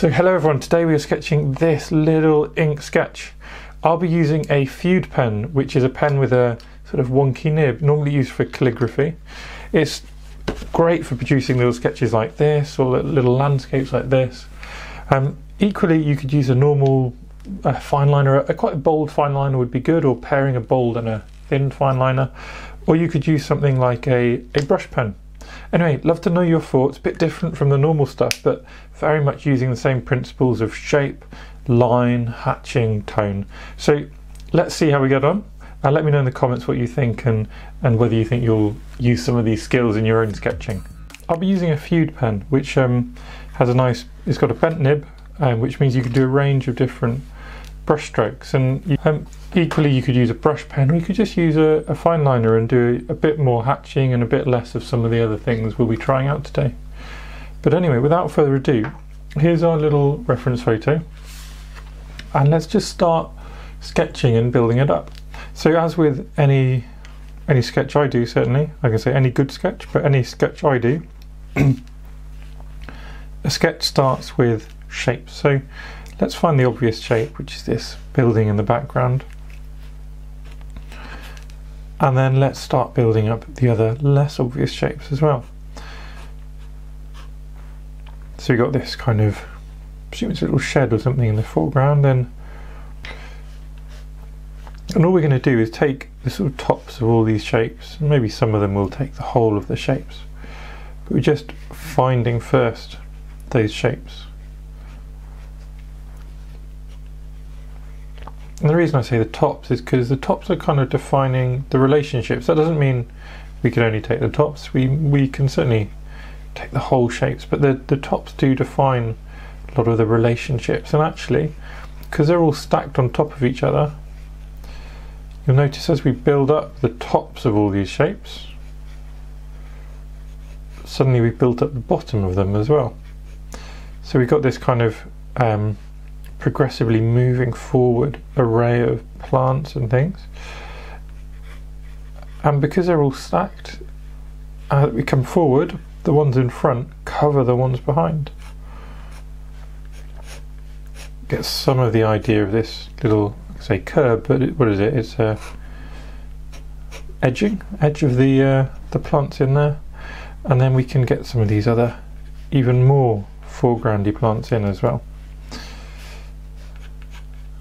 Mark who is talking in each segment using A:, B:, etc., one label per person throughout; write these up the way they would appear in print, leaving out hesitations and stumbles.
A: So hello everyone, today we are sketching this little ink sketch. I'll be using a Fude pen, which is a pen with a sort of wonky nib, normally used for calligraphy. It's great for producing little sketches like this or little landscapes like this. Equally, you could use a normal fine liner. A quite bold fine liner would be good, or pairing a bold and a thin fine liner. Or you could use something like a brush pen. Anyway, love to know your thoughts. A bit different from the normal stuff, but very much using the same principles of shape, line, hatching, tone. So let's see how we get on. Let me know in the comments what you think and whether you think you'll use some of these skills in your own sketching. I'll be using a Fude pen, which has a nice, it's got a bent nib, which means you could do a range of different brush strokes. And equally, you could use a brush pen, or you could just use a fine liner and do a bit more hatching and a bit less of some of the other things we'll be trying out today. But anyway, without further ado, here's our little reference photo, and let's just start sketching and building it up. So as with any sketch I do, certainly, I can say any good sketch, but any sketch I do, a sketch starts with shapes. So let's find the obvious shape, which is this building in the background. And then let's start building up the other less obvious shapes as well. So we've got this kind of, I assume it's a little shed or something in the foreground, and all we're going to do is take the sort of tops of all these shapes, and maybe some of them will take the whole of the shapes, but we're just finding first those shapes. And the reason I say the tops is because the tops are kind of defining the relationships. That doesn't mean we can only take the tops. We can certainly take the whole shapes, but the tops do define a lot of the relationships. And actually, because they're all stacked on top of each other, you'll notice as we build up the tops of all these shapes, suddenly we've built up the bottom of them as well. So we've got this kind of progressively moving forward array of plants and things, and because they're all stacked, we come forward, the ones in front cover the ones behind. Get some of the idea of this little, say, curb, but what is it? It's edge of the plants in there, and then we can get some of these other even more foregroundy plants in as well.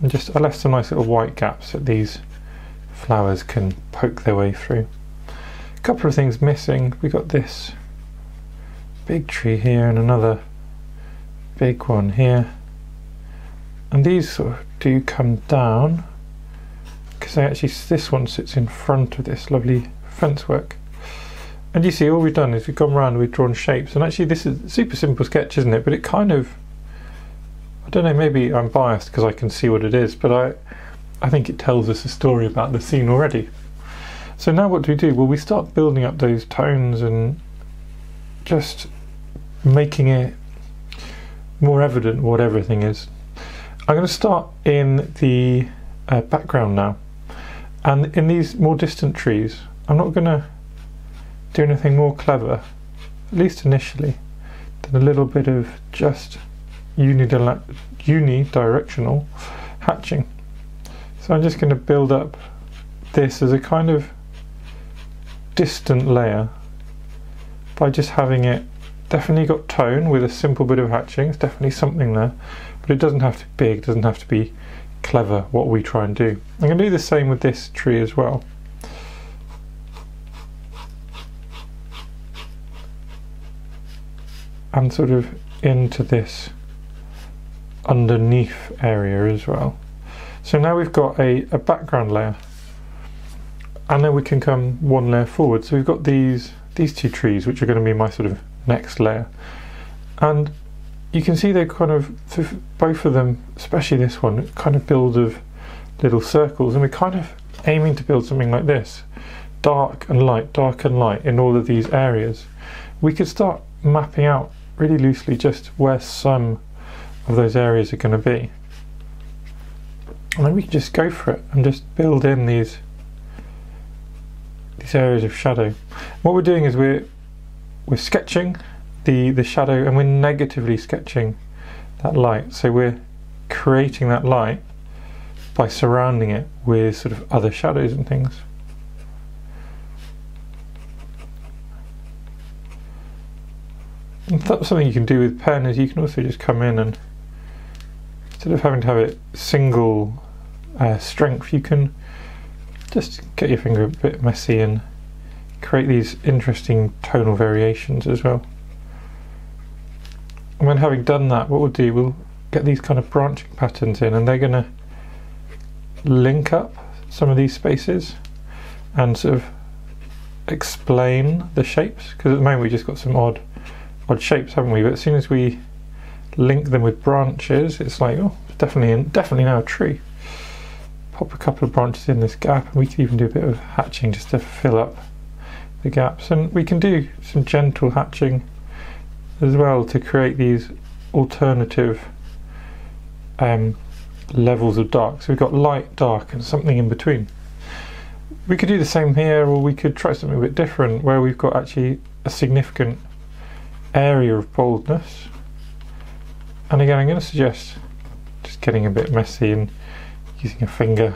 A: And just I left some nice little white gaps that these flowers can poke their way through. A couple of things missing. We got this big tree here and another big one here, and these sort of do come down because they actually, this one sits in front of this lovely fence work. And you see, all we've done is we've gone around, we've drawn shapes, and actually this is a super simple sketch, isn't it? But it kind of, I don't know, maybe I'm biased because I can see what it is, but I think it tells us a story about the scene already. So now what do we do? Well, we start building up those tones and just making it more evident what everything is. I'm going to start in the background now, and in these more distant trees I'm not going to do anything more clever, at least initially, than a little bit of just unidirectional hatching. So I'm just going to build up this as a kind of distant layer by just having it definitely got tone with a simple bit of hatching. It's definitely something there, but it doesn't have to be big, it doesn't have to be clever what we try and do. I'm going to do the same with this tree as well. And sort of into this underneath area as well. So now we've got a background layer, and then we can come one layer forward. So we've got these two trees, which are going to be my sort of next layer, and you can see they kind of, both of them, especially this one, kind of build of little circles, and we're kind of aiming to build something like this, dark and light in all of these areas. We could start mapping out really loosely just where some of those areas are going to be, and then we can just go for it and just build in these areas of shadow. What we're doing is we're sketching the shadow, and we're negatively sketching that light. So we're creating that light by surrounding it with sort of other shadows and things. And that's something you can do with pen, is you can also just come in and, instead of having to have it single strength, you can just get your finger a bit messy and create these interesting tonal variations as well. And when having done that, what we'll do, we'll get these kind of branching patterns in, and they're going to link up some of these spaces and sort of explain the shapes, because at the moment we just got some odd shapes, haven't we? But as soon as we link them with branches, it's like, oh, definitely now a tree. Pop a couple of branches in this gap, and we can even do a bit of hatching just to fill up the gaps. And we can do some gentle hatching as well to create these alternative levels of dark. So we've got light, dark, and something in between. We could do the same here, or we could try something a bit different where we've got actually a significant area of boldness. And again, I'm going to suggest just getting a bit messy and using a finger.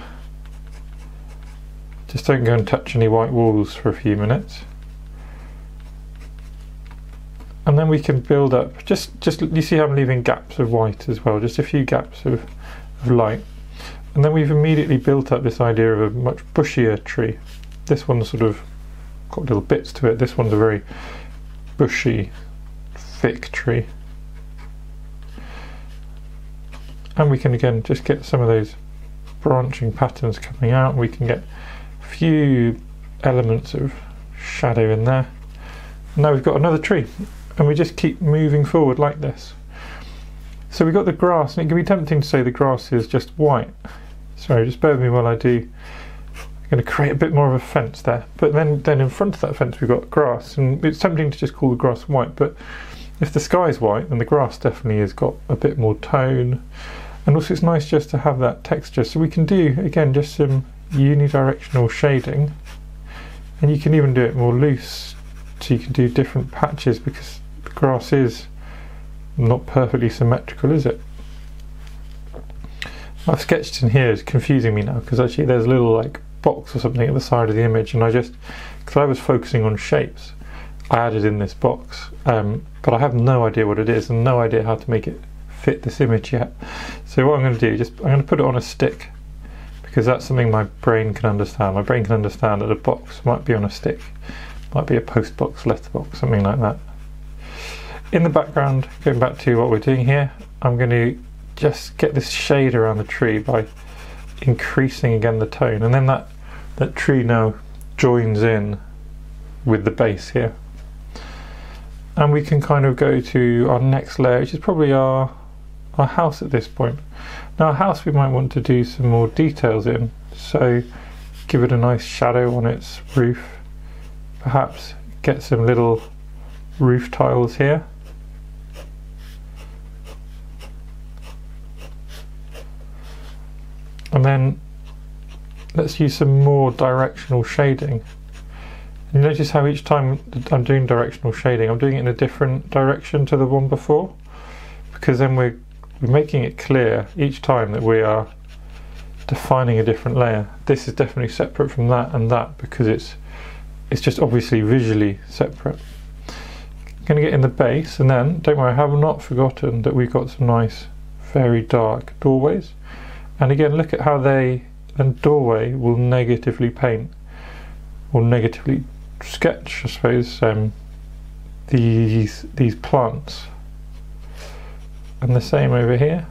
A: Just don't go and touch any white walls for a few minutes. And then we can build up, just you see how I'm leaving gaps of white as well, just a few gaps of light. And then we've immediately built up this idea of a much bushier tree. This one's sort of got little bits to it. This one's a very bushy, thick tree. And we can again just get some of those branching patterns coming out. We can get a few elements of shadow in there. Now we've got another tree, and we just keep moving forward like this. So we've got the grass, and it can be tempting to say the grass is just white. Sorry, just bear with me while I do. I'm going to create a bit more of a fence there, but then in front of that fence we've got grass, and it's tempting to just call the grass white, but if the sky's white, then the grass definitely has got a bit more tone. And also it's nice just to have that texture. So we can do, again, just some unidirectional shading, and you can even do it more loose, so you can do different patches, because the grass is not perfectly symmetrical, is it? I've sketched in here is confusing me now, because actually there's a little like box or something at the side of the image, and because I was focusing on shapes, I added in this box, but I have no idea what it is and no idea how to make it fit this image yet. So what I'm going to do, I'm going to put it on a stick, because that's something my brain can understand. My brain can understand that a box might be on a stick, might be a post box, letterbox, something like that. In the background, going back to what we're doing here, I'm going to just get this shade around the tree by increasing again the tone, and then that tree now joins in with the base here. And we can kind of go to our next layer, which is probably our house at this point. Now our house we might want to do some more details in, so give it a nice shadow on its roof, perhaps get some little roof tiles here. And then let's use some more directional shading. You notice how each time I'm doing directional shading, I'm doing it in a different direction to the one before, because then we're making it clear each time that we are defining a different layer. This is definitely separate from that and that, because it's just obviously visually separate. I'm going to get in the base, and then don't worry, I have not forgotten that we've got some nice very dark doorways. And again, look at how doorway will negatively paint, or negatively sketch, I suppose, these plants. And the same over here.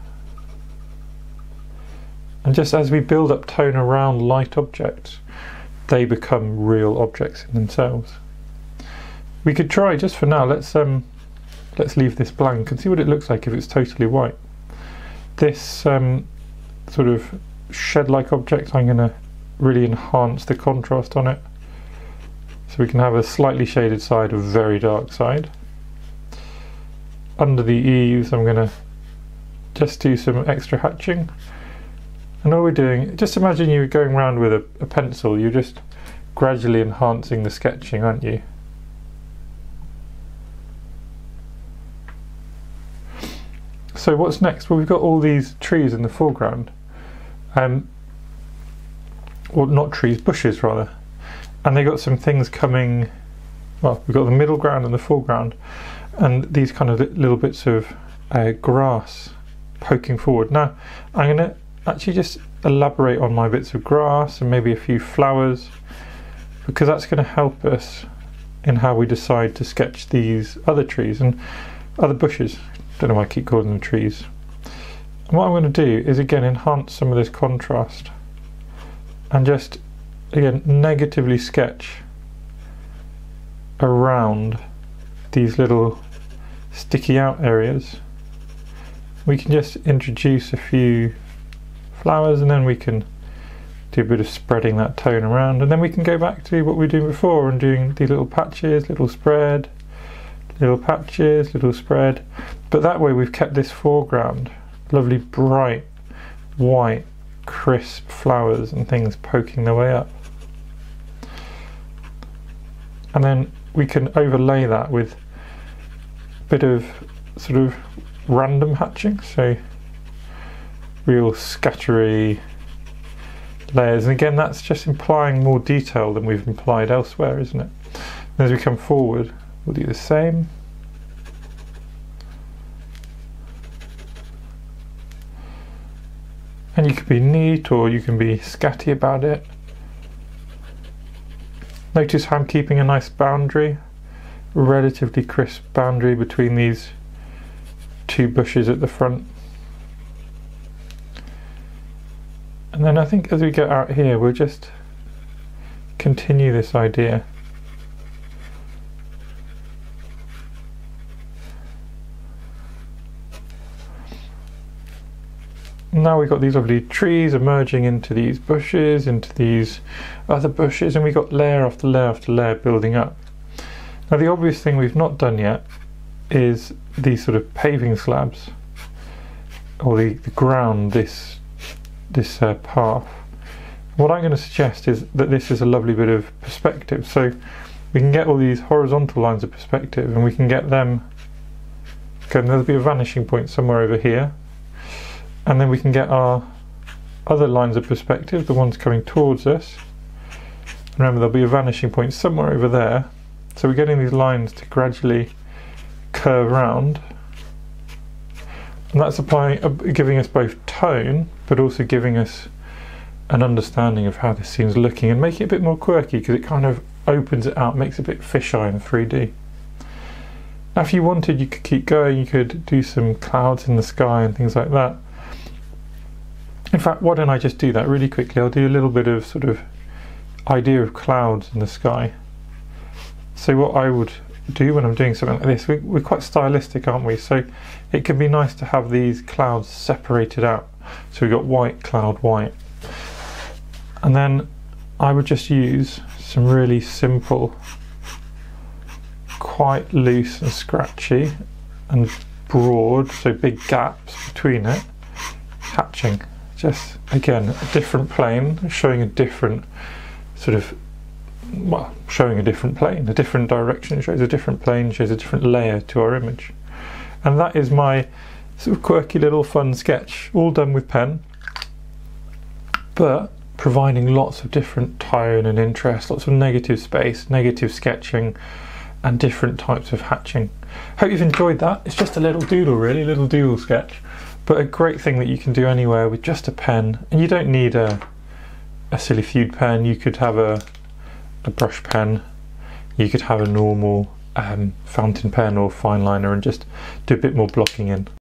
A: And just as we build up tone around light objects, they become real objects in themselves. We could try, just for now, let's leave this blank and see what it looks like if it's totally white. This sort of shed-like object, I'm going to really enhance the contrast on it, so we can have a slightly shaded side, a very dark side. Under the eaves I'm going to just do some extra hatching, and all we're doing, just imagine you're going around with a pencil, you're just gradually enhancing the sketching, aren't you? So what's next? Well, we've got all these trees in the foreground. Well, not trees, bushes rather. And they got some things coming, well, we've got the middle ground and the foreground, and these kind of little bits of grass poking forward. Now, I'm going to actually just elaborate on my bits of grass and maybe a few flowers, because that's going to help us in how we decide to sketch these other trees and other bushes. Don't know why I keep calling them trees. And what I'm going to do is again enhance some of this contrast and just again negatively sketch around these little sticky out areas. We can just introduce a few flowers and then we can do a bit of spreading that tone around, and then we can go back to what we were doing before and doing these little patches, little spread, little patches, little spread. But that way we've kept this foreground lovely bright white crisp flowers and things poking their way up, and then we can overlay that with a bit of sort of random hatching, so real scattery layers, and again that's just implying more detail than we've implied elsewhere, isn't it? And as we come forward we'll do the same. And you can be neat or you can be scatty about it. Notice how I'm keeping a nice boundary, relatively crisp boundary between these two bushes at the front. And then I think as we get out here we'll just continue this idea. Now we've got these lovely trees emerging into these bushes, into these other bushes, and we've got layer after layer after layer building up. Now the obvious thing we've not done yet is these sort of paving slabs, or the ground, this path. What I'm going to suggest is that this is a lovely bit of perspective, so we can get all these horizontal lines of perspective and we can get them, okay, there'll be a vanishing point somewhere over here, and then we can get our other lines of perspective, the ones coming towards us. Remember there'll be a vanishing point somewhere over there, so we're getting these lines to gradually curve round, and that's giving us both tone but also giving us an understanding of how this scene's looking and making it a bit more quirky, because it kind of opens it out, makes it a bit fisheye in 3D. Now if you wanted you could keep going, you could do some clouds in the sky and things like that. In fact, why don't I just do that really quickly? I'll do a little bit of sort of idea of clouds in the sky. So what I would do when I'm doing something like this, we're quite stylistic, aren't we? So it can be nice to have these clouds separated out. So we've got white, cloud, white. And then I would just use some really simple, quite loose and scratchy and broad, so big gaps between it, hatching. Just again a different plane, showing a different sort of, well, showing a different plane, a different direction, shows a different plane, shows a different layer to our image. And that is my sort of quirky little fun sketch, all done with pen, but providing lots of different tone and interest, lots of negative space, negative sketching, and different types of hatching. Hope you've enjoyed that. It's just a little doodle really, a little doodle sketch, but a great thing that you can do anywhere with just a pen, and you don't need a silly Fude pen. You could have a brush pen, you could have a normal fountain pen or fine liner and just do a bit more blocking in.